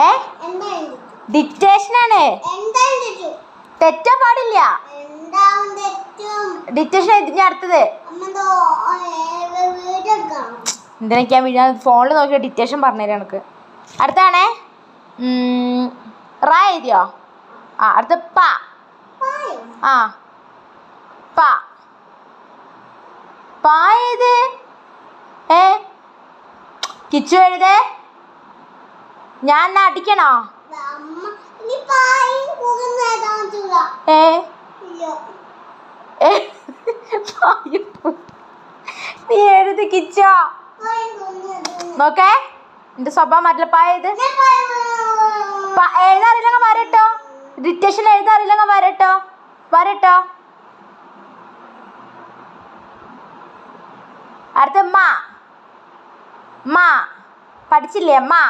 ഏ ഡിക്റ്റേഷനാണ്. തെറ്റാ പാടില്ല. ഡിക്റ്റേഷൻ എഴുതി അടുത്തത്. എന്തിനൊക്കെയാ വീഴാൻ? ഫോണിൽ നോക്കിയ ഡിക്റ്റേഷൻ പറഞ്ഞുതരാം എനിക്ക്. അടുത്താണേ. റ എഴുതിയോ? ആ അടുത്ത പ. ആ പ പ ഏത്? ഏ കിച്ചു എഴുതേ. ഞാൻ അടിക്കണോ? ഏ നീ എഴുതി കിച്ചോ. നോക്കേ എന്റെ സ്വഭാവം മാറ്റില്ല. പായത് എഴുതാറില്ലെങ്കിൽ വരട്ടോ. ഡിക്റ്റേഷൻ എഴുതാറില്ലെങ്കിൽ വരട്ടോ. വരട്ടോ. അടുത്ത മാ. മാ പഠിച്ചില്ലേ? മാ